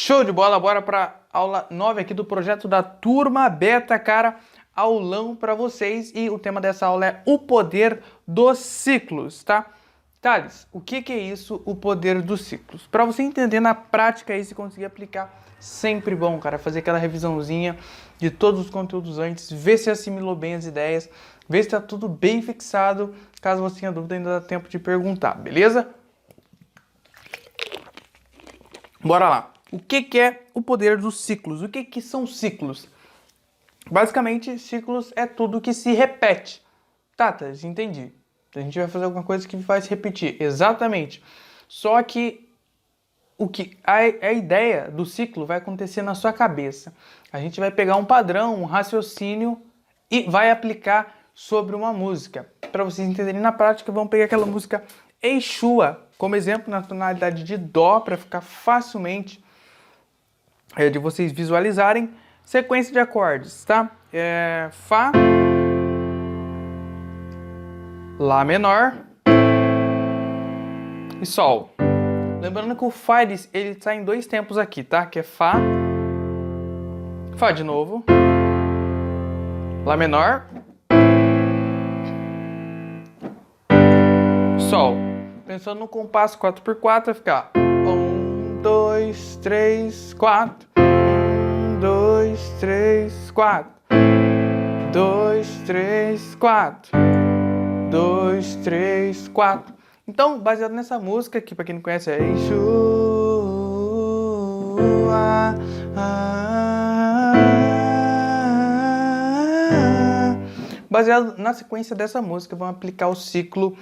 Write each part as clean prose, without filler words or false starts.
Show de bola, bora para aula 9 aqui do projeto da Turma Beta, cara, aulão para vocês, e o tema dessa aula é o poder dos ciclos, tá? Thales, o que é isso, o poder dos ciclos? Para você entender na prática e se conseguir aplicar, sempre bom, cara, fazer aquela revisãozinha de todos os conteúdos antes, ver se assimilou bem as ideias, ver se está tudo bem fixado. Caso você tenha dúvida, ainda dá tempo de perguntar, beleza? Bora lá. O que é o poder dos ciclos? O que são ciclos? Basicamente, ciclos é tudo que se repete. Tá, entendi. A gente vai fazer alguma coisa que vai se repetir. Exatamente. Só que a ideia do ciclo vai acontecer na sua cabeça. A gente vai pegar um padrão, um raciocínio e vai aplicar sobre uma música. Para vocês entenderem na prática, vamos pegar aquela música Exua como exemplo na tonalidade de Dó, para ficar facilmente de vocês visualizarem. Sequência de acordes, tá? Fá, Lá menor e Sol. Lembrando que o Fá ele está em dois tempos aqui, tá? Que é Fá, Fá de novo, Lá menor, Sol. Pensando no compasso 4x4, vai ficar 1, 2, 3, 4. 1, 2, 3, 4. 2, 3, 4. 2, 3, 4. Então, baseado nessa música, que para quem não conhece é Exua, baseado na sequência dessa música, vamos aplicar o ciclo,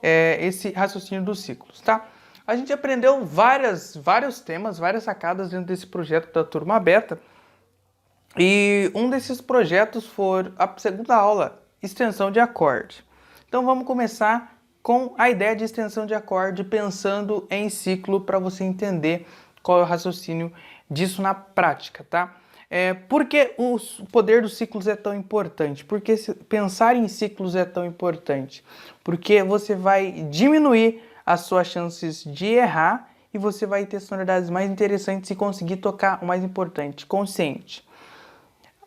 esse raciocínio dos ciclos, tá? A gente aprendeu vários temas, várias sacadas dentro desse projeto da Turma Beta, e um desses projetos foi a segunda aula, extensão de acorde. Então vamos começar com a ideia de extensão de acorde, pensando em ciclo, para você entender qual é o raciocínio disso na prática, tá? Por que o poder dos ciclos é tão importante? Por que pensar em ciclos é tão importante? Porque você vai diminuir as suas chances de errar e você vai ter sonoridades mais interessantes e conseguir tocar o mais importante, consciente.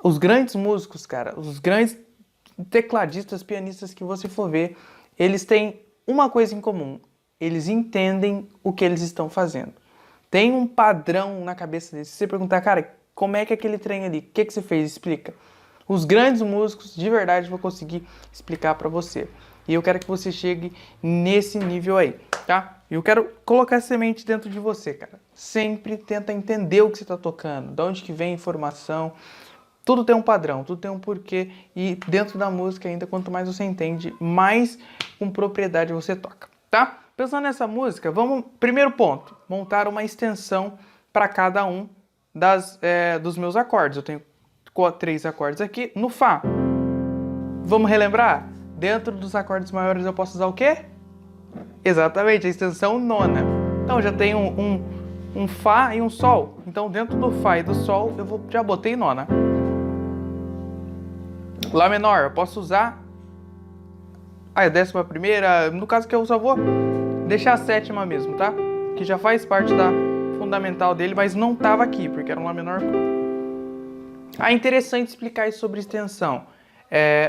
Os grandes músicos, cara, os grandes tecladistas, pianistas que você for ver, eles têm uma coisa em comum: eles entendem o que eles estão fazendo. Tem um padrão na cabeça deles. Se você perguntar, cara, como é que é aquele trem ali? O que você fez? Explica. Os grandes músicos, de verdade, vão conseguir explicar para você. E eu quero que você chegue nesse nível aí, tá? Eu quero colocar essa semente dentro de você, cara. Sempre tenta entender o que você está tocando, de onde que vem a informação. Tudo tem um padrão, tudo tem um porquê. E dentro da música ainda, quanto mais você entende, mais com propriedade você toca, tá? Pensando nessa música, vamos... Primeiro ponto, montar uma extensão para cada um dos meus acordes. Eu tenho 3 acordes aqui no Fá. Vamos relembrar? Dentro dos acordes maiores eu posso usar o quê? Exatamente, a extensão nona. Então eu já tenho um Fá e um Sol. Então dentro do Fá e do Sol eu já botei nona. Lá menor, eu posso usar a 11ª, no caso que eu só vou deixar a 7ª mesmo, tá? Que já faz parte da fundamental dele, mas não estava aqui, porque era um Lá menor. É interessante explicar isso sobre extensão.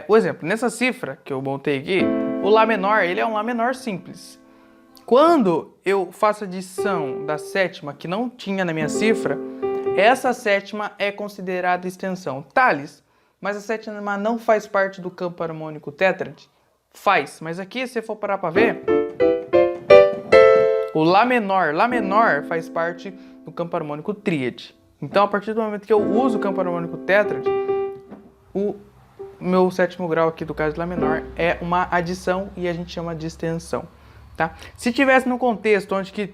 O exemplo, nessa cifra que eu montei aqui, o Lá menor, ele é um Lá menor simples. Quando eu faço a adição da 7ª, que não tinha na minha cifra, essa 7ª é considerada extensão. Thales, mas a 7ª não faz parte do campo harmônico tétrade? Faz, mas aqui, se você for parar para ver, o Lá menor faz parte do campo harmônico tríade. Então, a partir do momento que eu uso o campo harmônico tétrade, o meu 7º grau aqui do caso de Lá menor é uma adição e a gente chama de extensão, tá? Se tivesse no contexto onde que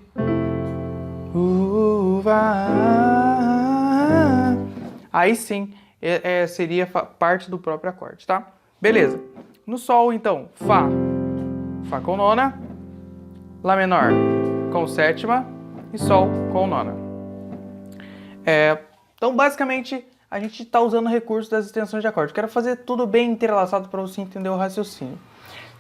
aí sim seria parte do próprio acorde, tá? Beleza. No Sol, então, Fá com nona, Lá menor com 7ª e Sol com nona. Então, basicamente, a gente está usando o recurso das extensões de acorde. Quero fazer tudo bem entrelaçado para você entender o raciocínio.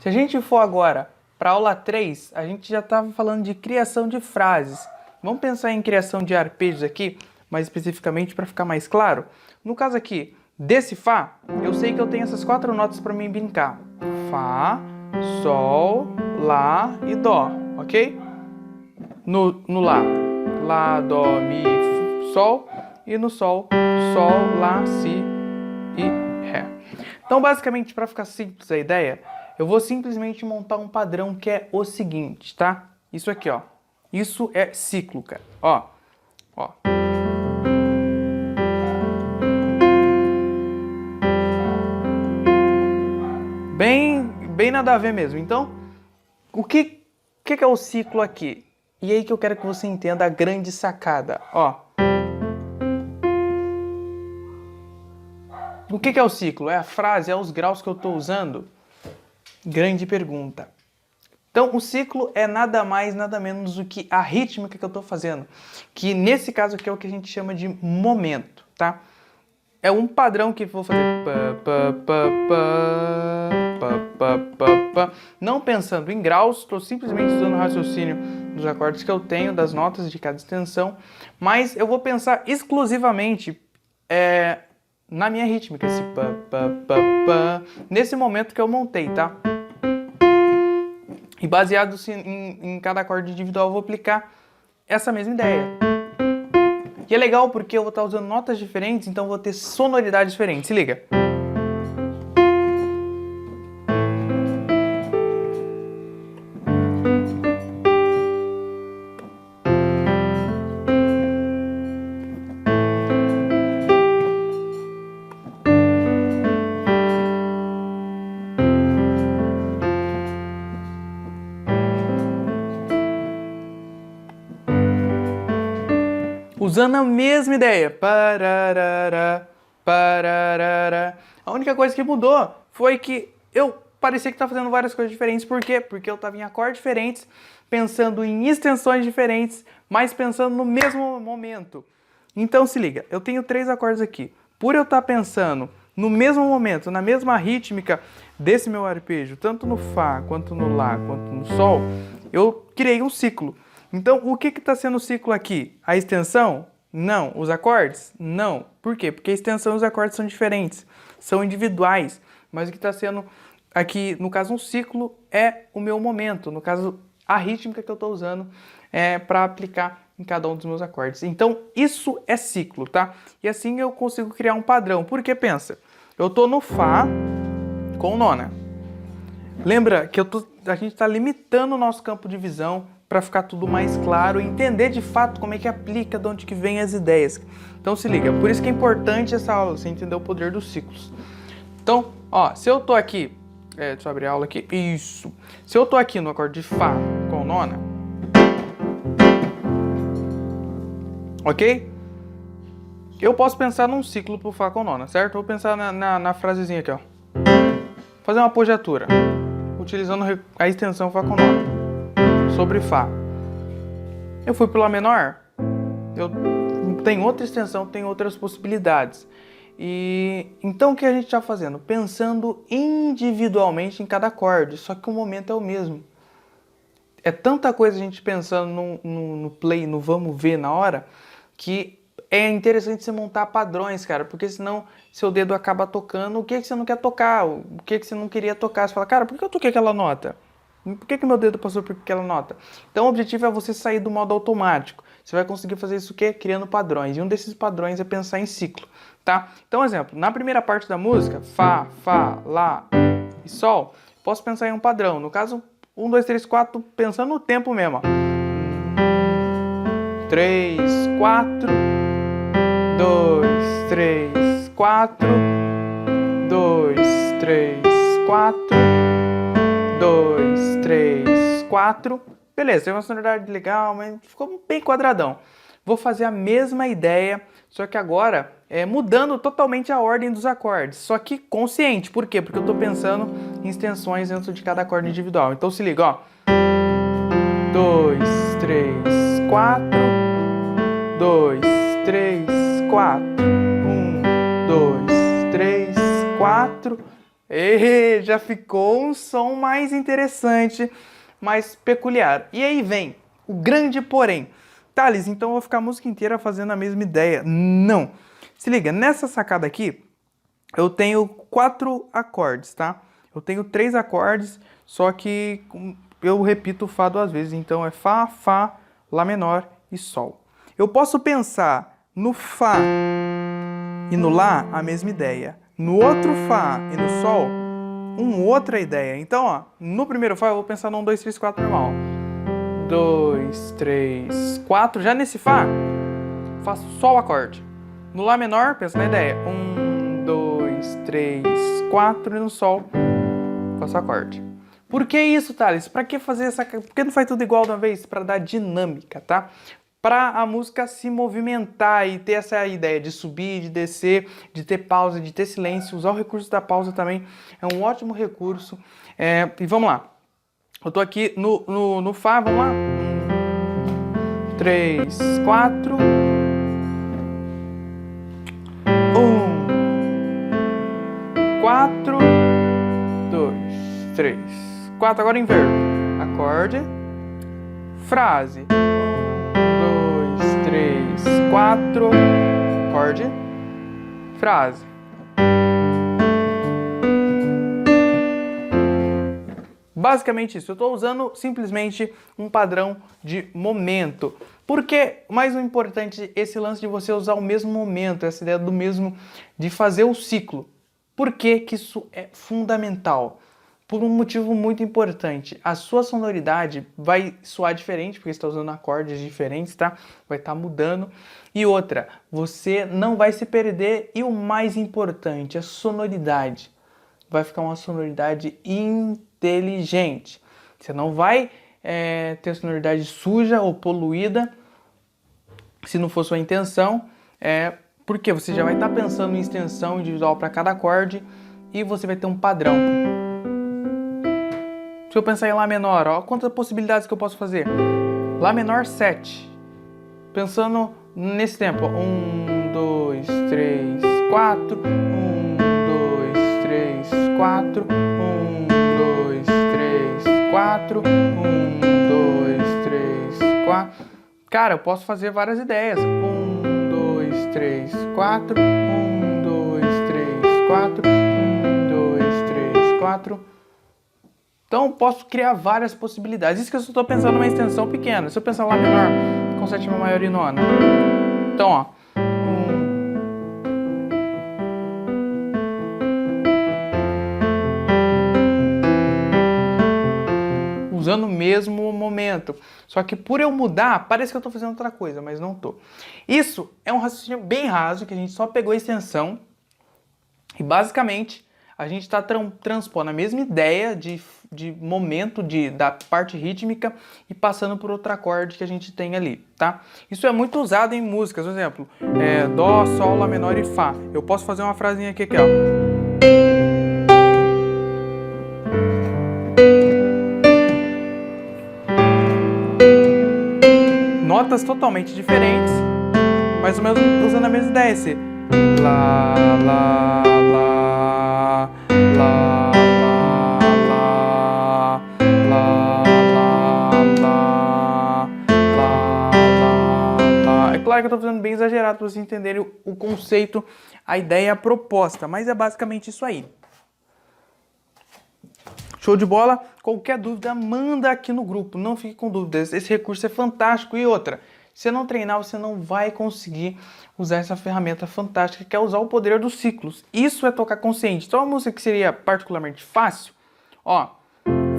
Se a gente for agora para a aula 3, a gente já estava falando de criação de frases. Vamos pensar em criação de arpejos aqui. mais especificamente para ficar mais claro. No caso aqui, desse Fá, eu sei que eu tenho essas 4 notas para mim brincar. Fá, Sol, Lá e Dó, ok? No Lá, Lá, Dó, Mi, Sol. E no Sol, Sol, Lá, Si e Ré. Então, basicamente, para ficar simples a ideia, eu vou simplesmente montar um padrão que é o seguinte, tá? Isso aqui, ó. Isso é ciclo, cara. Ó. Bem nada a ver mesmo. Então, o que é o ciclo aqui? E aí que eu quero que você entenda a grande sacada, ó. O que é o ciclo? É a frase, é os graus que eu estou usando? Grande pergunta. Então, o ciclo é nada mais, nada menos do que a rítmica que eu estou fazendo. Que nesse caso aqui é o que a gente chama de momento, tá? É um padrão que eu vou fazer. Não pensando em graus, estou simplesmente usando o raciocínio dos acordes que eu tenho, das notas de cada extensão, mas eu vou pensar exclusivamente na minha rítmica, esse nesse momento que eu montei, tá? E baseado em cada acorde individual, eu vou aplicar essa mesma ideia. E é legal porque eu vou estar usando notas diferentes, então eu vou ter sonoridades diferentes. Se liga. Usando a mesma ideia. Pararara, pararara. A única coisa que mudou foi que eu parecia que estava fazendo várias coisas diferentes. Por quê? Porque eu estava em acordes diferentes, pensando em extensões diferentes, mas pensando no mesmo momento. Então se liga, eu tenho 3 acordes aqui. Por eu estar pensando no mesmo momento, na mesma rítmica desse meu arpejo, tanto no Fá, quanto no Lá, quanto no Sol, eu criei um ciclo. Então, o que está sendo o ciclo aqui? A extensão? Não. Os acordes? Não. Por quê? Porque a extensão e os acordes são diferentes, são individuais. Mas o que está sendo aqui, no caso, um ciclo, é o meu momento. No caso, a rítmica que eu estou usando para aplicar em cada um dos meus acordes. Então, isso é ciclo, tá? E assim eu consigo criar um padrão. Porque, pensa, eu estou no Fá com nona. Lembra que a gente está limitando o nosso campo de visão para ficar tudo mais claro e entender de fato como é que aplica, de onde que vem as ideias. Então se liga, por isso que é importante essa aula, você entender o poder dos ciclos. Então, ó, se eu tô aqui, deixa eu abrir a aula aqui, isso. Se eu tô aqui no acorde de Fá com nona, ok? Eu posso pensar num ciclo pro Fá com nona, certo? Vou pensar na frasezinha aqui, ó. Fazer uma apogiatura, utilizando a extensão Fá com nona. Sobre Fá. Eu fui pro Lá menor, eu tenho outra extensão, tenho outras possibilidades. E então o que a gente está fazendo? Pensando individualmente em cada acorde, só que o momento é o mesmo. É tanta coisa a gente pensando no play, no vamos ver na hora, que é interessante você montar padrões, cara, porque senão seu dedo acaba tocando o que você não quer tocar, o que você não queria tocar. Você fala, cara, por que eu toquei aquela nota? Por que meu dedo passou por aquela nota? Então o objetivo é você sair do modo automático. Você vai conseguir fazer isso o quê? Criando padrões. E um desses padrões é pensar em ciclo, tá? Então, exemplo, na primeira parte da música, Fá, Fá, Lá e Sol, posso pensar em um padrão. No caso, 1, 2, 3, 4, pensando no tempo mesmo, ó. 3, 4, 2, 3, 4, 2, 3, 4, 2, 3, 4. Beleza, tem uma sonoridade legal, mas ficou bem quadradão. Vou fazer a mesma ideia, só que agora mudando totalmente a ordem dos acordes. Só que consciente. Por quê? Porque eu estou pensando em extensões dentro de cada acorde individual. Então se liga, ó. 2, 3, 4. 2, 3, 4. 1, 2, 3, 4. E já ficou um som mais interessante, mais peculiar. E aí vem o grande porém. Thales, então eu vou ficar a música inteira fazendo a mesma ideia. Não. Se liga, nessa sacada aqui, eu tenho 4 acordes, tá? Eu tenho 3 acordes, só que eu repito o Fá 2 vezes. Então é Fá, Fá, Lá menor e Sol. Eu posso pensar no Fá e no Lá, a mesma ideia. No outro Fá e no Sol, outra ideia. Então, ó, no primeiro Fá eu vou pensar no 1, 2, 3, 4 normal. 2, 3, 4. Já nesse Fá, faço só o acorde. No Lá menor, pensa na ideia. 1, 2, 3, 4 e no Sol, faço o acorde. Por que isso, Thales? Pra que fazer essa... Por que não faz tudo igual de uma vez? Pra dar dinâmica, tá? Pra a música se movimentar e ter essa ideia de subir, de descer, de ter pausa, de ter silêncio. Usar o recurso da pausa também é um ótimo recurso. E vamos lá. Eu tô aqui no Fá, vamos lá. 1, 3, 4. 1, 4, 2, 3, 4. Agora inverto. Acorde, frase. 1, 2, 3, 4. Acorde, frase. Basicamente isso, eu estou usando simplesmente um padrão de momento. Porque, mais importante, esse lance de você usar o mesmo momento, essa ideia do mesmo, de fazer o ciclo. Por que que isso é fundamental? Por um motivo muito importante. A sua sonoridade vai soar diferente, porque você está usando acordes diferentes, tá? Vai estar mudando. E outra, você não vai se perder. E o mais importante, a sonoridade. Vai ficar uma sonoridade inteligente. Você não vai ter sonoridade suja ou poluída, se não for sua intenção, porque você já vai estar pensando em extensão individual para cada acorde e você vai ter um padrão. Se eu pensar em Lá menor, ó, quantas possibilidades que eu posso fazer? Lá menor 7. Pensando nesse tempo. 1, 2, 3, 4. 1, 2, 3, 4. 1, 2, 3, 4. 1, 2, 3, 4. Cara, eu posso fazer várias ideias. 1, 2, 3, 4. 1, 2, 3, 4. 1, 2, 3, 4. Então eu posso criar várias possibilidades. Isso que eu estou pensando numa extensão pequena. Se eu pensar Lá menor com sétima maior e nona. Então, ó. Usando o mesmo momento. Só que por eu mudar, parece que eu estou fazendo outra coisa, mas não estou. Isso é um raciocínio bem raso, que a gente só pegou a extensão e basicamente a gente está transpondo a mesma ideia de momento da parte rítmica e passando por outro acorde que a gente tem ali, tá? Isso é muito usado em músicas, por exemplo, Dó, Sol, Lá menor e Fá. Eu posso fazer uma frasinha aqui, ó. Notas totalmente diferentes, mais ou menos usando a mesma ideia. Esse Lá, Lá, Lá, Lá, Lá, Lá, Lá, Lá, Lá. É claro que eu estou fazendo bem exagerado para vocês entenderem o conceito, a ideia, a proposta, mas é basicamente isso aí. Show de bola? Qualquer dúvida, manda aqui no grupo, não fique com dúvidas. Esse recurso é fantástico. E outra, se você não treinar, você não vai conseguir usar essa ferramenta fantástica que é usar o poder dos ciclos. Isso é tocar consciente. Então, uma música que seria particularmente fácil, ó,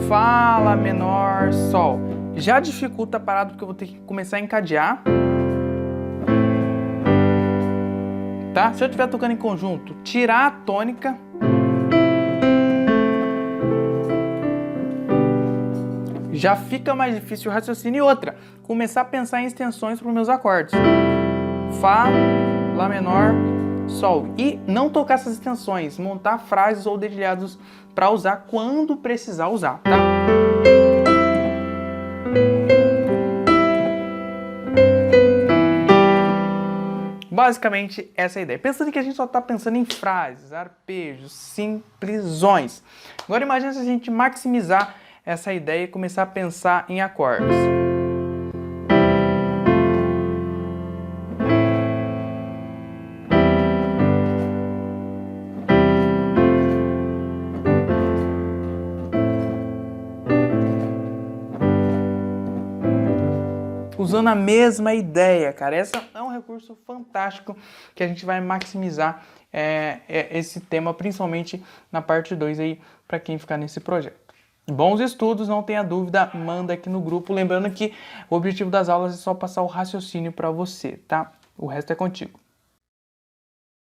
Fá, Lá menor, Sol. Já dificulta a parada porque eu vou ter que começar a encadear. Tá? Se eu estiver tocando em conjunto, tirar a tônica. Já fica mais difícil o raciocínio. E outra, começar a pensar em extensões para os meus acordes. Fá, Lá menor, Sol. E não tocar essas extensões, montar frases ou dedilhados para usar quando precisar usar, tá? Basicamente, essa é a ideia. Pensando que a gente só está pensando em frases, arpejos, simplesões. Agora imagine se a gente maximizar essa ideia e começar a pensar em acordes. usando a mesma ideia, cara. Esse é um recurso fantástico que a gente vai maximizar esse tema, principalmente na parte 2 aí, para quem ficar nesse projeto. Bons estudos, não tenha dúvida, manda aqui no grupo. Lembrando que o objetivo das aulas é só passar o raciocínio para você, tá? O resto é contigo.